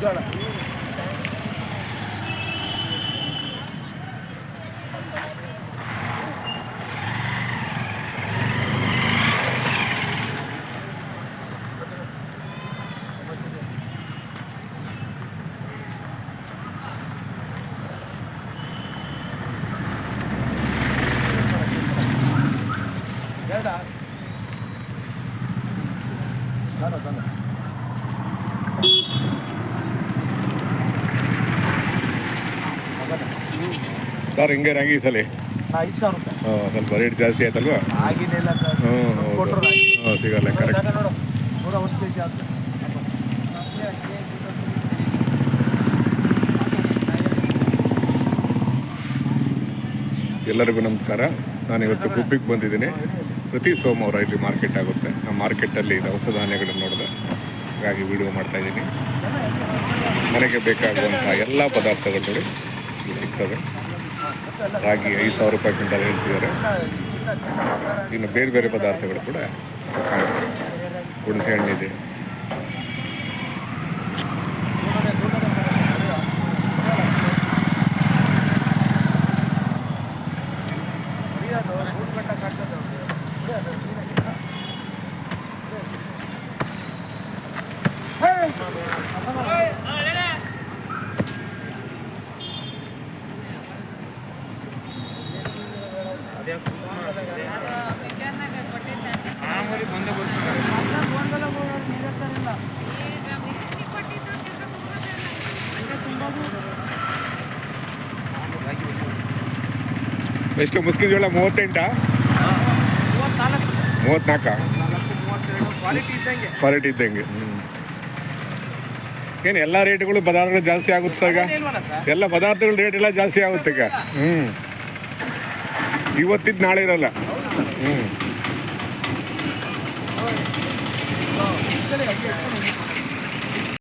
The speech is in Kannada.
ಜೋಳ ಸರ್ ಹಿಂಗೆ ರಾಗಿ ಸಲ 5,000 ರೂಪಾಯಿ. ಸ್ವಲ್ಪ ರೇಟ್ ಜಾಸ್ತಿ ಆಯ್ತಲ್ವಾ? ಆಗಿನಿಲ್ಲ ಸರ್. ಸಿಗಲ್ಲ ಕರೆಕ್ಟ್. 110 kg ಆಗ್ತದೆ. ಎಲ್ಲರಿಗೂ ನಮಸ್ಕಾರ. ನಾನು ಇವತ್ತು ಗುಬ್ಬಿಗೆ ಬಂದಿದ್ದೀನಿ. ಪ್ರತಿ ಸೋಮವಾರ ಇಲ್ಲಿ ಮಾರ್ಕೆಟ್ ಆಗುತ್ತೆ. ಆ ಮಾರ್ಕೆಟಲ್ಲಿ ದವಸ ಧಾನ್ಯಗಳನ್ನು ನೋಡಿದೆ, ಹಾಗಾಗಿ ವಿಡಿಯೋ ಮಾಡ್ತಾಯಿದ್ದೀನಿ. ಮನೆಗೆ ಬೇಕಾಗುವಂಥ ಎಲ್ಲ ಪದಾರ್ಥಗಳು ನೋಡಿ ಇಲ್ಲಿ ಸಿಗ್ತವೆ. ರಾಗಿ 5,000 ರೂಪಾಯಿ ಕ್ವಿಂಟಲ್ ಹೇಳ್ತಿದ್ದಾರೆ. ಇನ್ನು ಬೇರೆ ಬೇರೆ ಪದಾರ್ಥಗಳು ಕೂಡ ಕಾಣುತ್ತೆ. ಹುಣಸೆ ಹಣ್ಣಿದೆ, ಎಷ್ಟು ಮುಸ್ಕಿನ ಜೋಳ? 38 34 ಕ್ವಾಲಿಟಿ ಇದ್ದಂಗೆ. ಏನು ಎಲ್ಲ ರೇಟ್ಗಳು ಪದಾರ್ಥಗಳು ಜಾಸ್ತಿ ಆಗುತ್ತೆ ಈಗ. ಎಲ್ಲ ಪದಾರ್ಥಗಳ ರೇಟ್ ಎಲ್ಲ ಜಾಸ್ತಿ ಆಗುತ್ತೆ ಈಗ. ಇವತ್ತಿದ್ದು ನಾಳೆ ಇರಲ್ಲ.